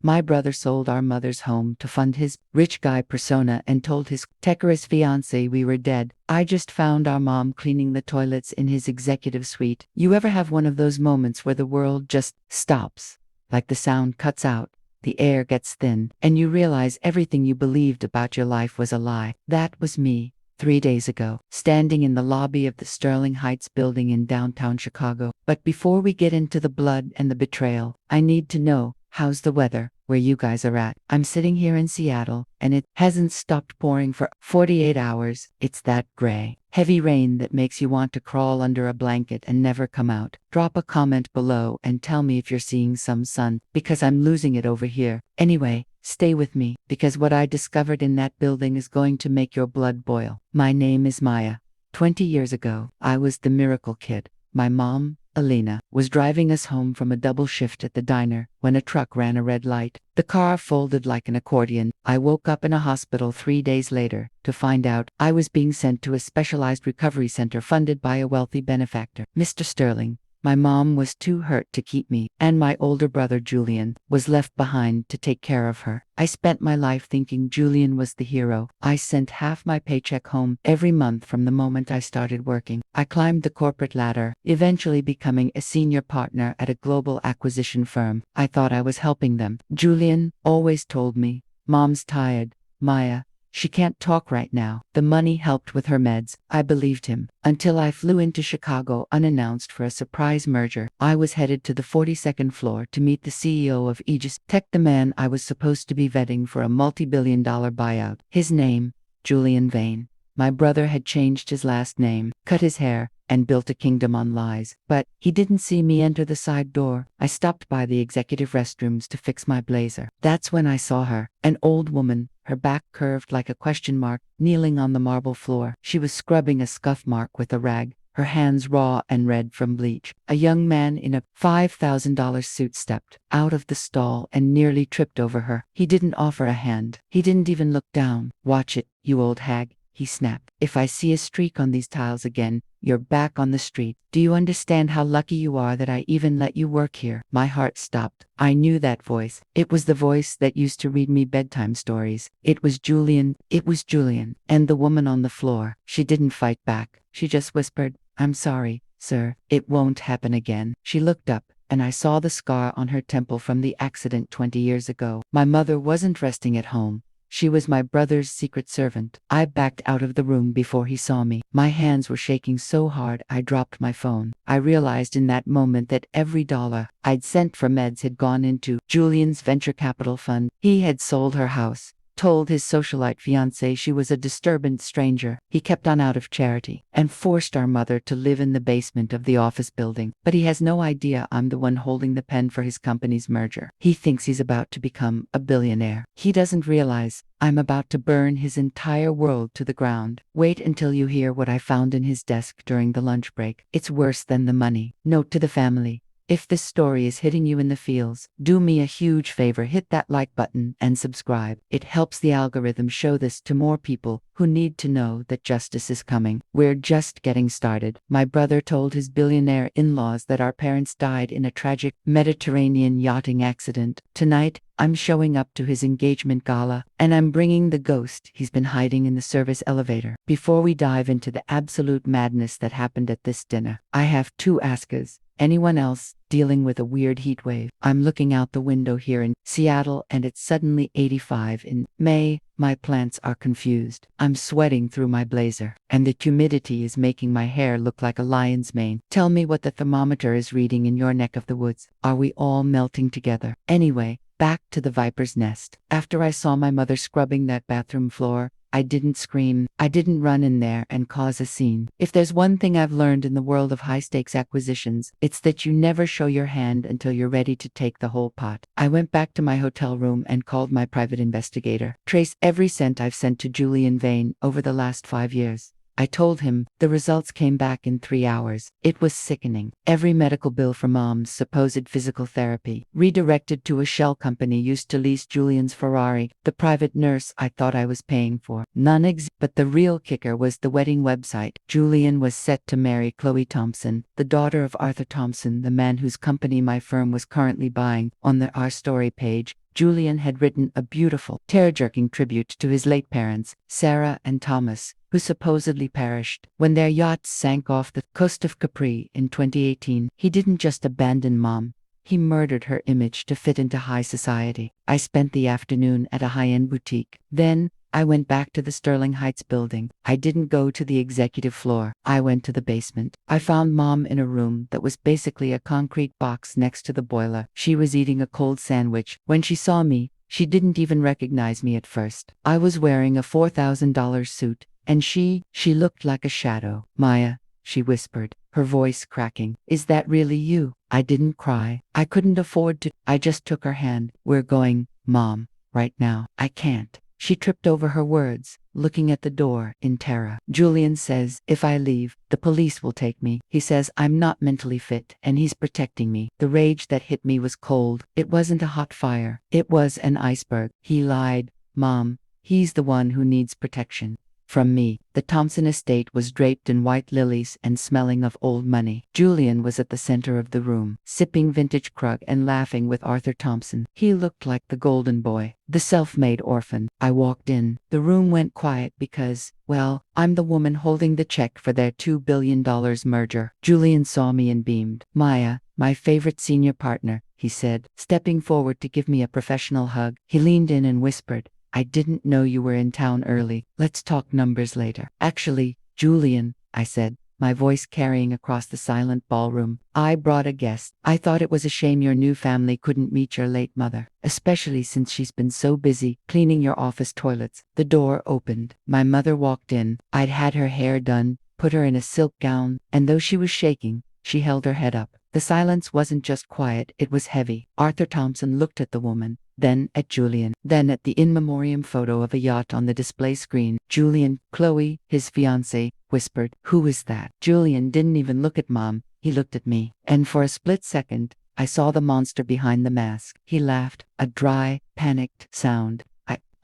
My brother sold our mother's home to fund his rich guy persona and told his techorous fiancée we were dead. I just found our mom cleaning the toilets in his executive suite. You ever have one of those moments where the world just stops? Like the sound cuts out, the air gets thin, and you realize everything you believed about your life was a lie. That was me. 3 days ago, standing in the lobby of the Sterling Heights building in downtown Chicago. But before we get into the blood and the betrayal, I need to know, how's the weather where you guys are at? I'm sitting here in Seattle, and it hasn't stopped pouring for 48 hours. It's that gray, heavy rain that makes you want to crawl under a blanket and never come out. Drop a comment below and tell me if you're seeing some sun, because I'm losing it over here. Anyway, stay with me, because what I discovered in that building is going to make your blood boil. My name is Maya. 20 years ago, I was the miracle kid. My mom, Alina, was driving us home from a double shift at the diner when a truck ran a red light. The car folded like an accordion. I woke up in a hospital 3 days later to find out I was being sent to a specialized recovery center funded by a wealthy benefactor. Mr. Sterling, my mom was too hurt to keep me, and my older brother Julian was left behind to take care of her. I spent my life thinking Julian was the hero. I sent half my paycheck home every month from the moment I started working. I climbed the corporate ladder, eventually becoming a senior partner at a global acquisition firm. I thought I was helping them. Julian always told me, "Mom's tired, Maya. She can't talk right now." The money helped with her meds. I believed him, until I flew into Chicago unannounced for a surprise merger. I was headed to the 42nd floor to meet the CEO of Aegis Tech, the man I was supposed to be vetting for a multi-billion-dollar buyout. His name, Julian Vane. My brother had changed his last name, cut his hair, and built a kingdom on lies. But he didn't see me enter the side door. I stopped by the executive restrooms to fix my blazer. That's when I saw her, an old woman, her back curved like a question mark, kneeling on the marble floor. She was scrubbing a scuff mark with a rag, her hands raw and red from bleach. A young man in a $5,000 suit stepped out of the stall and nearly tripped over her. He didn't offer a hand. He didn't even look down. "Watch it, you old hag," he snapped. "If I see a streak on these tiles again, you're back on the street. Do you understand how lucky you are that I even let you work here?" My heart stopped. I knew that voice. It was the voice that used to read me bedtime stories. It was Julian. It was Julian. And the woman on the floor, she didn't fight back. She just whispered, "I'm sorry, sir. It won't happen again." She looked up, and I saw the scar on her temple from the accident 20 years ago. My mother wasn't resting at home. She was my brother's secret servant. I backed out of the room before he saw me. My hands were shaking so hard I dropped my phone. I realized in that moment that every dollar I'd sent for meds had gone into Julian's venture capital fund. He had sold her house, told his socialite fiancée she was a disturbing stranger. He kept on out of charity, and forced our mother to live in the basement of the office building. But he has no idea I'm the one holding the pen for his company's merger. He thinks he's about to become a billionaire. He doesn't realize I'm about to burn his entire world to the ground. Wait until you hear what I found in his desk during the lunch break. It's worse than the money. Note to the family: if this story is hitting you in the feels, do me a huge favor, hit that like button and subscribe. It helps the algorithm show this to more people who need to know that justice is coming. We're just getting started. My brother told his billionaire in-laws that our parents died in a tragic Mediterranean yachting accident. Tonight, I'm showing up to his engagement gala, and I'm bringing the ghost he's been hiding in the service elevator. Before we dive into the absolute madness that happened at this dinner, I have two askers. Anyone else dealing with a weird heat wave? I'm looking out the window here in Seattle, and it's suddenly 85 in May. My plants are confused. I'm sweating through my blazer, and the humidity is making my hair look like a lion's mane. Tell me what the thermometer is reading in your neck of the woods. Are we all melting together? Anyway, back to the viper's nest. After I saw my mother scrubbing that bathroom floor, I didn't scream. I didn't run in there and cause a scene. If there's one thing I've learned in the world of high-stakes acquisitions, it's that you never show your hand until you're ready to take the whole pot. I went back to my hotel room and called my private investigator. Trace every cent I've sent to Julian Vane over the last 5 years. I told him. The results came back in 3 hours. It was sickening. Every medical bill for Mom's supposed physical therapy, redirected to a shell company used to lease Julian's Ferrari, the private nurse I thought I was paying for. None But the real kicker was the wedding website. Julian was set to marry Chloe Thompson, the daughter of Arthur Thompson, the man whose company my firm was currently buying. On the Our Story page, Julian had written a beautiful, tear-jerking tribute to his late parents, Sarah and Thomas, who supposedly perished when their yacht sank off the coast of Capri in 2018. He didn't just abandon Mom. He murdered her image to fit into high society. I spent the afternoon at a high-end boutique. Then, I went back to the Sterling Heights building. I didn't go to the executive floor. I went to the basement. I found Mom in a room that was basically a concrete box next to the boiler. She was eating a cold sandwich. When she saw me, she didn't even recognize me at first. I was wearing a $4,000 suit, and she looked like a shadow. "Maya," she whispered, her voice cracking. "Is that really you?" I didn't cry. I couldn't afford to. I just took her hand. "We're going, Mom, right now." "I can't." She tripped over her words, looking at the door in terror. "Julian says if I leave, the police will take me. He says I'm not mentally fit, and he's protecting me." The rage that hit me was cold. It wasn't a hot fire. It was an iceberg. "He lied, Mom. He's the one who needs protection from me." The Thompson estate was draped in white lilies and smelling of old money. Julian was at the center of the room, sipping vintage Krug and laughing with Arthur Thompson. He looked like the golden boy, the self-made orphan. I walked in. The room went quiet because, well, I'm the woman holding the check for their $2 billion merger. Julian saw me and beamed. "Maya, my favorite senior partner," he said, stepping forward to give me a professional hug. He leaned in and whispered, "I didn't know you were in town early. Let's talk numbers later." "Actually, Julian," I said, my voice carrying across the silent ballroom, "I brought a guest. I thought it was a shame your new family couldn't meet your late mother, especially since she's been so busy cleaning your office toilets." The door opened. My mother walked in. I'd had her hair done, put her in a silk gown, and though she was shaking, she held her head up. The silence wasn't just quiet, it was heavy. Arthur Thompson looked at the woman, then at Julian, then at the in memoriam photo of a yacht on the display screen. "Julian," Chloe, his fiancée, whispered. "Who is that?" Julian didn't even look at Mom, he looked at me. And for a split second, I saw the monster behind the mask. He laughed, a dry, panicked sound.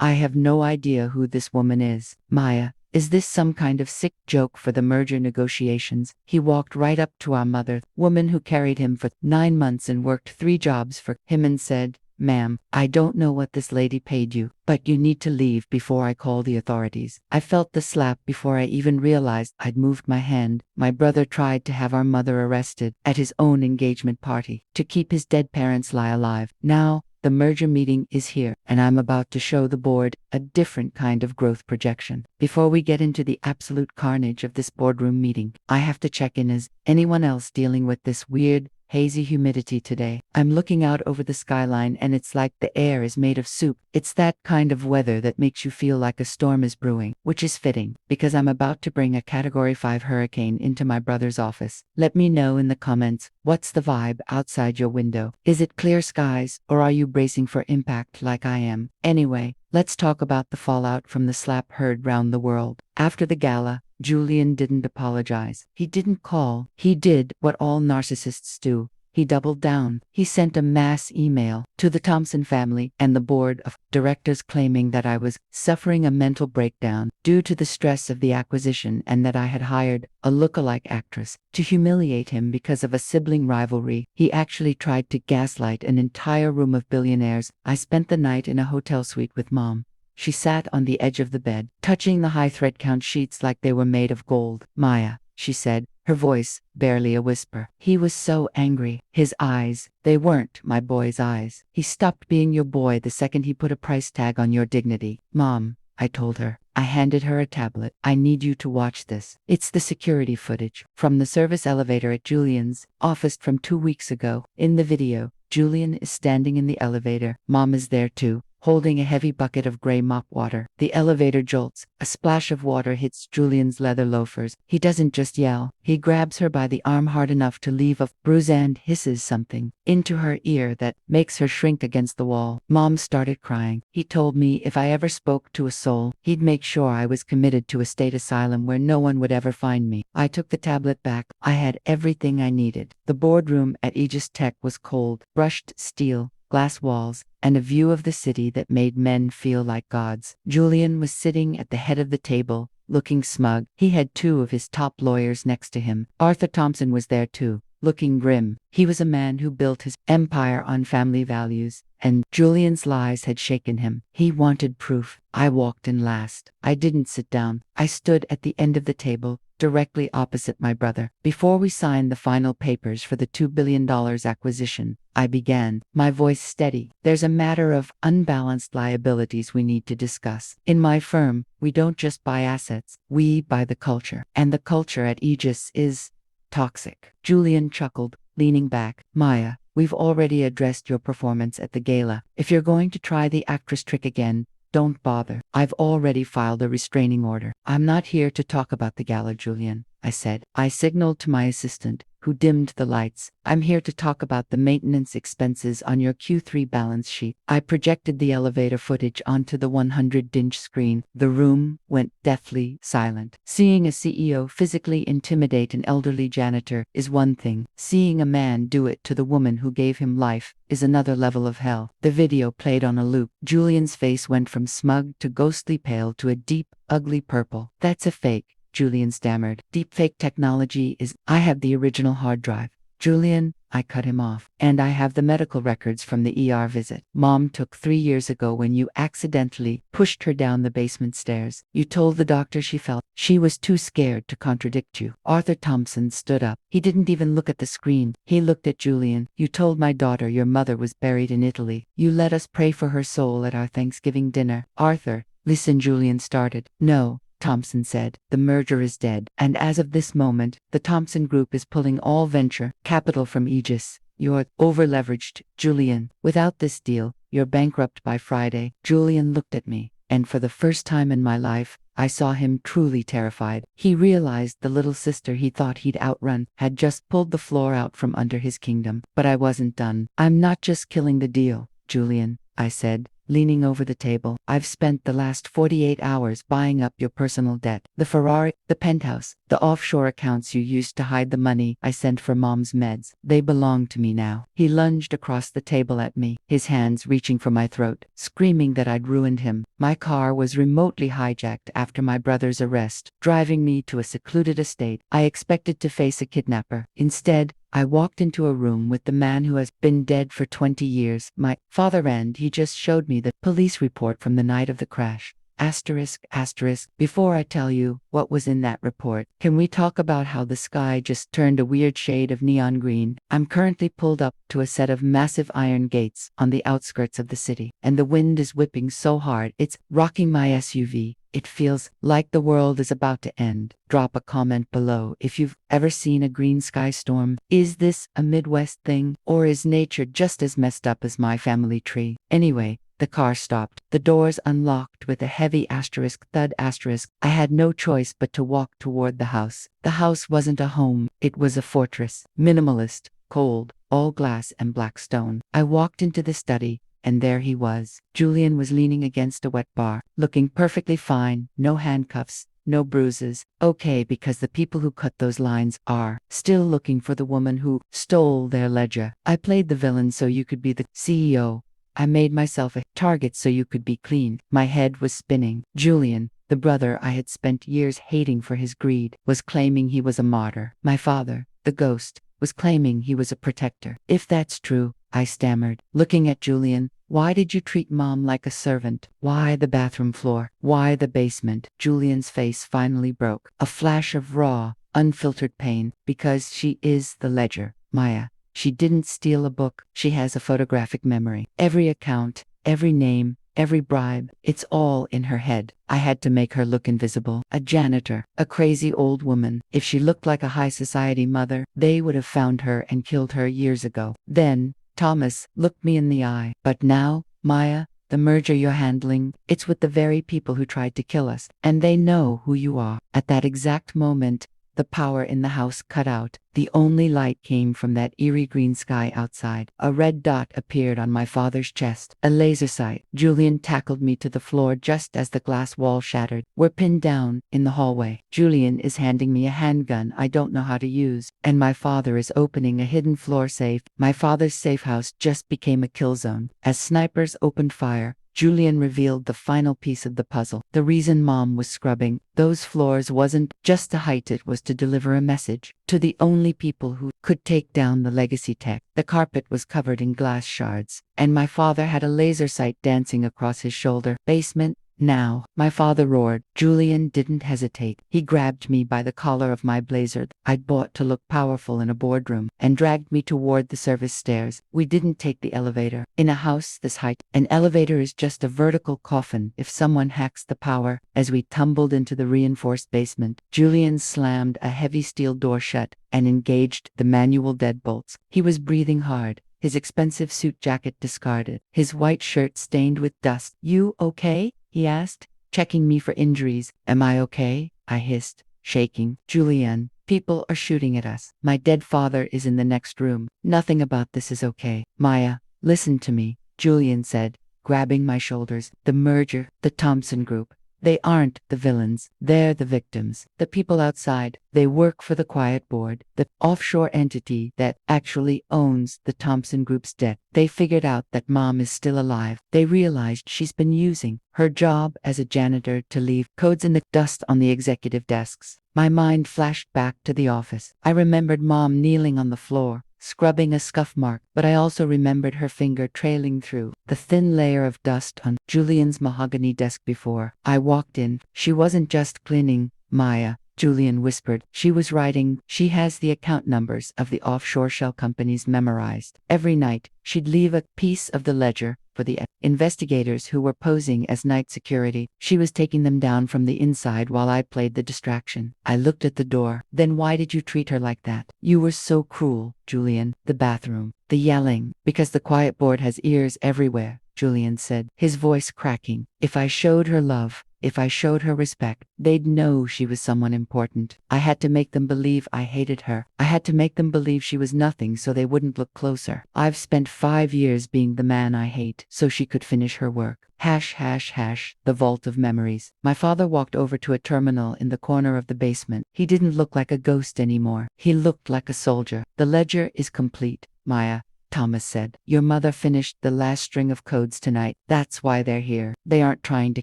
I have no idea who this woman is. Maya, is this some kind of sick joke for the merger negotiations?" He walked right up to our mother, woman who carried him for 9 months and worked 3 jobs for him, and said, "Ma'am, I don't know what this lady paid you, but you need to leave before I call the authorities." I felt the slap before I even realized I'd moved my hand. My brother tried to have our mother arrested at his own engagement party to keep his dead parents lie alive. Now, the merger meeting is here, and I'm about to show the board a different kind of growth projection. Before we get into the absolute carnage of this boardroom meeting, I have to check in. Is anyone else dealing with this weird, hazy humidity today? I'm looking out over the skyline and it's like the air is made of soup. It's that kind of weather that makes you feel like a storm is brewing, which is fitting, because I'm about to bring a Category 5 hurricane into my brother's office. Let me know in the comments, what's the vibe outside your window? Is it clear skies, or are you bracing for impact like I am? Anyway, let's talk about the fallout from the slap heard round the world. After the gala, Julian didn't apologize. He didn't call. He did what all narcissists do. He doubled down. He sent a mass email to the Thompson family and the board of directors claiming that I was suffering a mental breakdown due to the stress of the acquisition and that I had hired a lookalike actress to humiliate him because of a sibling rivalry. He actually tried to gaslight an entire room of billionaires. I spent the night in a hotel suite with Mom. She sat on the edge of the bed, touching the high thread count sheets like they were made of gold. "Maya," she said, her voice barely a whisper. He was so angry. His eyes, they weren't my boy's eyes. He stopped being your boy the second he put a price tag on your dignity. "Mom," I told her. I handed her a tablet. "I need you to watch this. It's the security footage from the service elevator at Julian's office from 2 weeks ago. In the video, Julian is standing in the elevator. Mom is there too, holding a heavy bucket of gray mop water. The elevator jolts. A splash of water hits Julian's leather loafers. He doesn't just yell. He grabs her by the arm hard enough to leave a bruise and hisses something into her ear that makes her shrink against the wall. Mom started crying. "He told me if I ever spoke to a soul, he'd make sure I was committed to a state asylum where no one would ever find me." I took the tablet back. I had everything I needed. The boardroom at Aegis Tech was cold, brushed steel, glass walls, and a view of the city that made men feel like gods. Julian was sitting at the head of the table, looking smug. He had 2 of his top lawyers next to him. Arthur Thompson was there too, looking grim. He was a man who built his empire on family values, and Julian's lies had shaken him. He wanted proof. I walked in last. I didn't sit down. I stood at the end of the table, directly opposite my brother. Before we signed the final papers for the $2 billion acquisition, I began, my voice steady. There's a matter of unbalanced liabilities we need to discuss. In my firm, we don't just buy assets, we buy the culture. And the culture at Aegis is toxic. Julian chuckled, leaning back. Maya, we've already addressed your performance at the gala. If you're going to try the actress trick again, don't bother. I've already filed a restraining order. I'm not here to talk about the gala, Julian, I said. I signaled to my assistant, who dimmed the lights. I'm here to talk about the maintenance expenses on your Q3 balance sheet. I projected the elevator footage onto the 100-inch screen. The room went deathly silent. Seeing a CEO physically intimidate an elderly janitor is one thing. Seeing a man do it to the woman who gave him life is another level of hell. The video played on a loop. Julian's face went from smug to ghostly pale to a deep, ugly purple. That's a fake, Julian stammered. Deepfake technology is. I have the original hard drive. Julian, I cut him off. And I have the medical records from the ER visit. Mom took 3 years ago when you accidentally pushed her down the basement stairs. You told the doctor she fell. She was too scared to contradict you. Arthur Thompson stood up. He didn't even look at the screen. He looked at Julian. You told my daughter your mother was buried in Italy. You let us pray for her soul at our Thanksgiving dinner. Arthur, listen, Julian started. No, Thompson said, the merger is dead, and as of this moment, the Thompson Group is pulling all venture capital from Aegis. You're over-leveraged, Julian. Without this deal, you're bankrupt by Friday. Julian looked at me, and for the first time in my life, I saw him truly terrified. He realized the little sister he thought he'd outrun had just pulled the floor out from under his kingdom. But I wasn't done. I'm not just killing the deal, Julian, I said, leaning over the table. I've spent the last 48 hours buying up your personal debt. The Ferrari, the penthouse, the offshore accounts you used to hide the money I sent for Mom's meds. They belong to me now. He lunged across the table at me, his hands reaching for my throat, screaming that I'd ruined him. My car was remotely hijacked after my brother's arrest, driving me to a secluded estate. I expected to face a kidnapper. Instead, I walked into a room with the man who has been dead for 20 years. My father, and he just showed me the police report from the night of the crash. Asterisk, asterisk. Before I tell you what was in that report, can we talk about how the sky just turned a weird shade of neon green? I'm currently pulled up to a set of massive iron gates on the outskirts of the city, and the wind is whipping so hard it's rocking my SUV. It feels like the world is about to end. Drop a comment below if you've ever seen a green sky storm. Is this a Midwest thing, or is nature just as messed up as my family tree? Anyway, the car stopped. The doors unlocked with a heavy asterisk thud asterisk. I had no choice but to walk toward the house. The house wasn't a home, it was a fortress. Minimalist, cold, all glass and black stone. I walked into the study, and there he was. Julian was leaning against a wet bar, looking perfectly fine, no handcuffs, no bruises. Okay, because the people who cut those lines are still looking for the woman who stole their ledger. I played the villain so you could be the CEO. I made myself a target so you could be clean. My head was spinning. Julian, the brother I had spent years hating for his greed, was claiming he was a martyr. My father, the ghost, was claiming he was a protector. If that's true, I stammered, looking at Julian, why did you treat Mom like a servant? Why the bathroom floor? Why the basement? Julian's face finally broke. A flash of raw, unfiltered pain. Because she is the ledger, Maya. She didn't steal a book. She has a photographic memory. Every account, every name, every bribe, it's all in her head. I had to make her look invisible. A janitor, a crazy old woman. If she looked like a high society mother, they would have found her and killed her years ago. Then, Thomas looked me in the eye. But now, Maya, the merger you're handling, it's with the very people who tried to kill us, and they know who you are. At that exact moment, the power in the house cut out. The only light came from that eerie green sky outside. A red dot appeared on my father's chest. A laser sight. Julian tackled me to the floor just as the glass wall shattered. We're pinned down in the hallway. Julian is handing me a handgun I don't know how to use, and my father is opening a hidden floor safe. My father's safe house just became a kill zone. As snipers opened fire, Julian revealed the final piece of the puzzle. The reason Mom was scrubbing those floors wasn't just to height, it was to deliver a message to the only people who could take down the legacy tech. The carpet was covered in glass shards, and my father had a laser sight dancing across his shoulder. Basement. Now, my father roared. Julian didn't hesitate. He grabbed me by the collar of my blazer I'd bought to look powerful in a boardroom and dragged me toward the service stairs. We didn't take the elevator. In a house this height, an elevator is just a vertical coffin if someone hacks the power. As we tumbled into the reinforced basement, Julian slammed a heavy steel door shut and engaged the manual deadbolts. He was breathing hard, his expensive suit jacket discarded, his white shirt stained with dust. "You okay?" he asked, checking me for injuries. "Am I okay?" I hissed, shaking. "Julian, people are shooting at us. My dead father is in the next room. Nothing about this is okay." "Maya, listen to me," Julian said, grabbing my shoulders. "The merger, the Thompson Group, they aren't the villains. They're the victims. The people outside, they work for the Quiet Board, the offshore entity that actually owns the Thompson Group's debt. They figured out that Mom is still alive. They realized she's been using her job as a janitor to leave codes in the dust on the executive desks." My mind flashed back to the office. I remembered Mom kneeling on the floor, scrubbing a scuff mark, but I also remembered her finger trailing through the thin layer of dust on Julian's mahogany desk before I walked in. "She wasn't just cleaning, Maya," Julian whispered. "She was writing. She has the account numbers of the offshore shell companies memorized. Every night, she'd leave a piece of the ledger for the investigators who were posing as night security. She was taking them down from the inside while I played the distraction." I looked at the door. "Then why did you treat her like that?" "You were so cruel, Julian." "The bathroom, the yelling, because the Quiet Board has ears everywhere," Julian said, his voice cracking. "If I showed her love, if I showed her respect, they'd know she was someone important. I had to make them believe I hated her. I had to make them believe she was nothing so they wouldn't look closer. I've spent 5 years being the man I hate so she could finish her work." Hash hash hash, the vault of memories. My father walked over to a terminal in the corner of the basement. He didn't look like a ghost anymore. He looked like a soldier. "The ledger is complete, Maya," Thomas said. "Your mother finished the last string of codes tonight. That's why they're here. They aren't trying to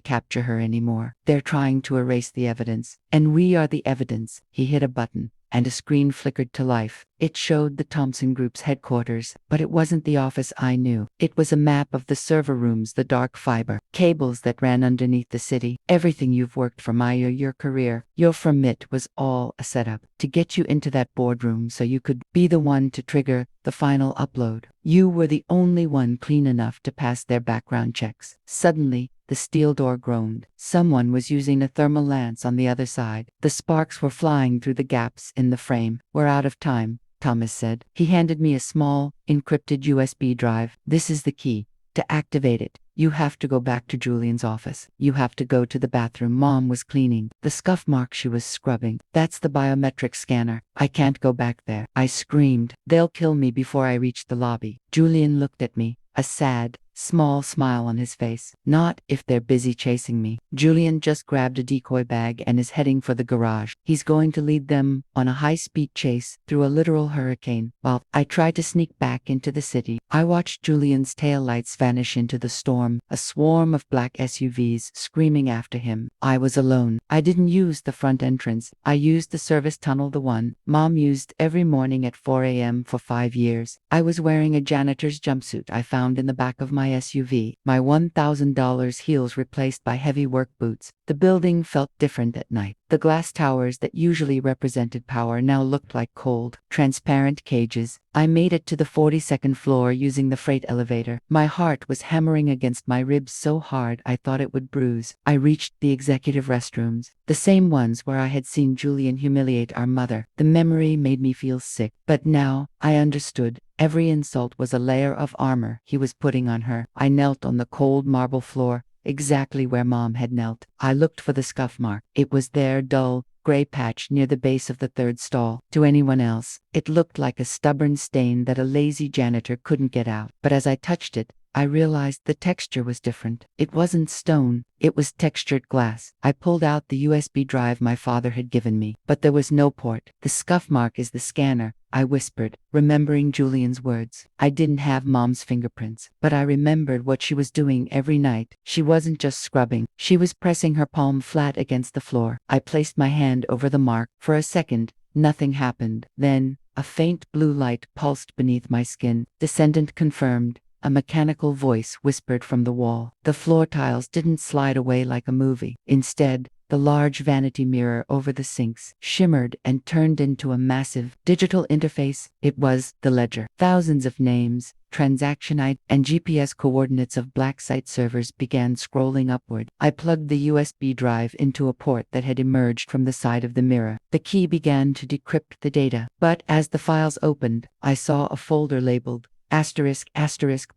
capture her anymore. They're trying to erase the evidence. And we are the evidence." He hit a button, and a screen flickered to life. It showed the Thompson Group's headquarters, but it wasn't the office I knew. It was a map of the server rooms, the dark fiber cables that ran underneath the city. Everything you've worked for, Maya, your career, your from it was all a setup to get you into that boardroom so you could be the one to trigger the final upload. You were the only one clean enough to pass their background checks. Suddenly, the steel door groaned. Someone was using a thermal lance on the other side. The sparks were flying through the gaps in the frame. "We're out of time," Thomas said. He handed me a small, encrypted USB drive. "This is the key. To activate it, you have to go back to Julian's office. You have to go to the bathroom Mom was cleaning, the scuff mark she was scrubbing. That's the biometric scanner. I can't go back there." I screamed. "They'll kill me before I reach the lobby." Julian looked at me, a sad, small smile on his face. "Not if they're busy chasing me." Julian just grabbed a decoy bag and is heading for the garage. He's going to lead them on a high-speed chase through a literal hurricane. While I tried to sneak back into the city, I watched Julian's taillights vanish into the storm, a swarm of black SUVs screaming after him. I was alone. I didn't use the front entrance. I used the service tunnel, the one Mom used every morning at 4 a.m. for 5 years. I was wearing a janitor's jumpsuit I found in the back of my SUV, my $1,000 heels replaced by heavy work boots. The building felt different at night. The glass towers that usually represented power now looked like cold, transparent cages. I made it to the 42nd floor using the freight elevator. My heart was hammering against my ribs so hard I thought it would bruise. I reached the executive restrooms, the same ones where I had seen Julian humiliate our mother. The memory made me feel sick, but now I understood. Every insult was a layer of armor he was putting on her. I knelt on the cold marble floor, exactly where Mom had knelt. I looked for the scuff mark. It was there, dull, gray patch near the base of the third stall. To anyone else, it looked like a stubborn stain that a lazy janitor couldn't get out. But as I touched it, I realized the texture was different. It wasn't stone, it was textured glass. I pulled out the USB drive my father had given me, but there was no port. The scuff mark is the scanner, I whispered, remembering Julian's words. I didn't have Mom's fingerprints, but I remembered what she was doing every night. She wasn't just scrubbing, she was pressing her palm flat against the floor. I placed my hand over the mark. For a second, nothing happened. Then, a faint blue light pulsed beneath my skin. Descendant confirmed. A mechanical voice whispered from the wall. The floor tiles didn't slide away like a movie. Instead, the large vanity mirror over the sinks shimmered and turned into a massive digital interface. It was the ledger. Thousands of names, transaction ID, and GPS coordinates of black site servers began scrolling upward. I plugged the USB drive into a port that had emerged from the side of the mirror. The key began to decrypt the data, but as the files opened, I saw a folder labeled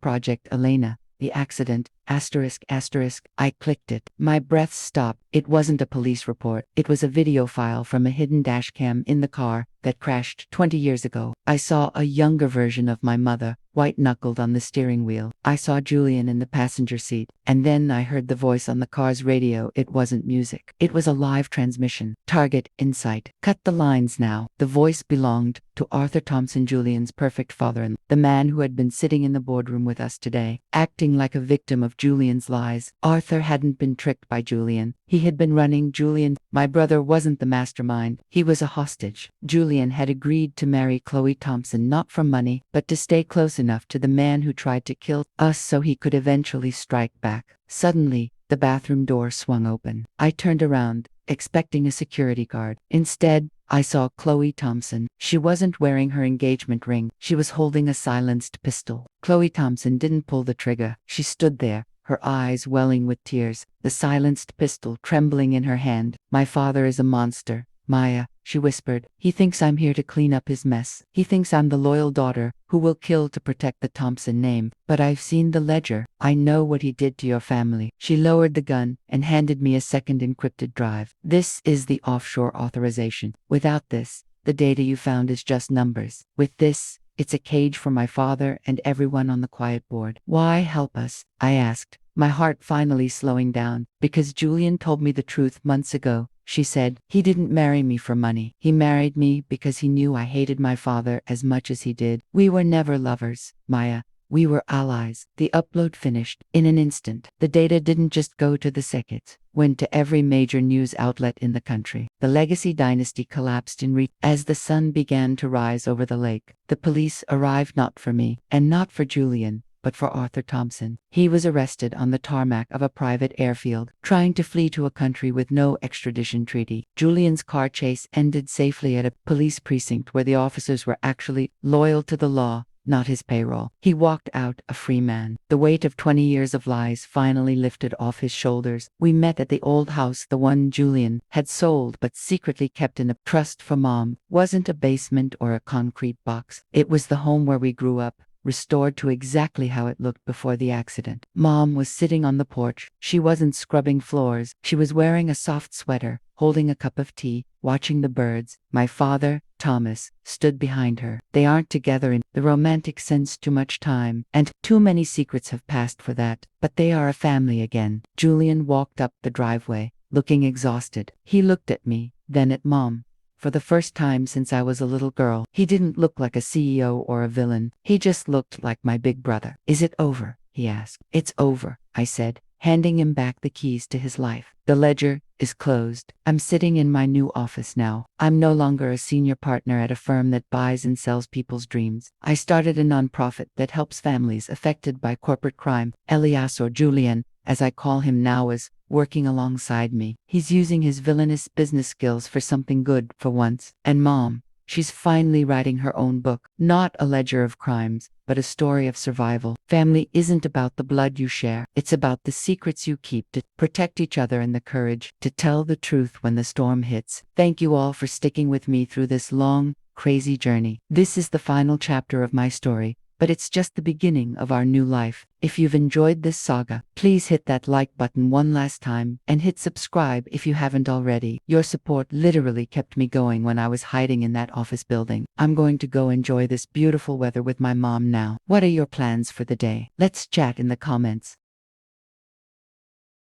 Project Elena, the accident, I clicked it. My breath stopped. It wasn't a police report. It was a video file from a hidden dashcam in the car that crashed 20 years ago. I saw a younger version of my mother, white-knuckled on the steering wheel. I saw Julian in the passenger seat, and then I heard the voice on the car's radio. It wasn't music. It was a live transmission. Target in sight. Cut the lines now. The voice belonged to Arthur Thompson, Julian's perfect father-in-law, the man who had been sitting in the boardroom with us today, acting like a victim of Julian's lies. Arthur hadn't been tricked by Julian. He had been running Julian. My brother wasn't the mastermind. He was a hostage. Julian had agreed to marry Chloe Thompson not for money, but to stay close enough to the man who tried to kill us so he could eventually strike back. Suddenly, the bathroom door swung open. I turned around, expecting a security guard. Instead, I saw Chloe Thompson. She wasn't wearing her engagement ring. She was holding a silenced pistol. Chloe Thompson didn't pull the trigger. She stood there, her eyes welling with tears, the silenced pistol trembling in her hand. My father is a monster, Maya, she whispered. He thinks I'm here to clean up his mess. He thinks I'm the loyal daughter who will kill to protect the Thompson name. But I've seen the ledger. I know what he did to your family. She lowered the gun and handed me a second encrypted drive. This is the offshore authorization. Without this, the data you found is just numbers. With this, it's a cage for my father and everyone on the quiet board. Why help us? I asked, my heart finally slowing down. Because Julian told me the truth months ago. She said, he didn't marry me for money. He married me because he knew I hated my father as much as he did. We were never lovers, Maya. We were allies. The upload finished. In an instant, the data didn't just go to the circuits, went to every major news outlet in the country. The Legacy dynasty collapsed as the sun began to rise over the lake. The police arrived not for me, and not for Julian, but for Arthur Thompson. He was arrested on the tarmac of a private airfield, trying to flee to a country with no extradition treaty. Julian's car chase ended safely at a police precinct where the officers were actually loyal to the law, not his payroll. He walked out a free man. The weight of 20 years of lies finally lifted off his shoulders. We met at the old house, the one Julian had sold but secretly kept in a trust for Mom. Wasn't a basement or a concrete box. It was the home where we grew up, restored to exactly how it looked before the accident. Mom was sitting on the porch. She wasn't scrubbing floors. She was wearing a soft sweater, holding a cup of tea, watching the birds. My father, Thomas, stood behind her. They aren't together in the romantic sense. Too much time, and too many secrets have passed for that. But they are a family again. Julian walked up the driveway, looking exhausted. He looked at me, then at Mom. For the first time since I was a little girl, he didn't look like a CEO or a villain. He just looked like my big brother. Is it over? He asked. It's over, I said, handing him back the keys to his life. The ledger is closed. I'm sitting in my new office now. I'm no longer a senior partner at a firm that buys and sells people's dreams. I started a nonprofit that helps families affected by corporate crime. Elias, or Julian, as I call him now, is working alongside me. He's using his villainous business skills for something good for once. And Mom, she's finally writing her own book. Not a ledger of crimes, but a story of survival. Family isn't about the blood you share. It's about the secrets you keep, to protect each other and the courage to tell the truth when the storm hits. Thank you all for sticking with me through this long, crazy journey. This is the final chapter of my story, but it's just the beginning of our new life. If you've enjoyed this saga, please hit that like button one last time and hit subscribe if you haven't already. Your support literally kept me going when I was hiding in that office building. I'm going to go enjoy this beautiful weather with my mom now. What are your plans for the day? Let's chat in the comments.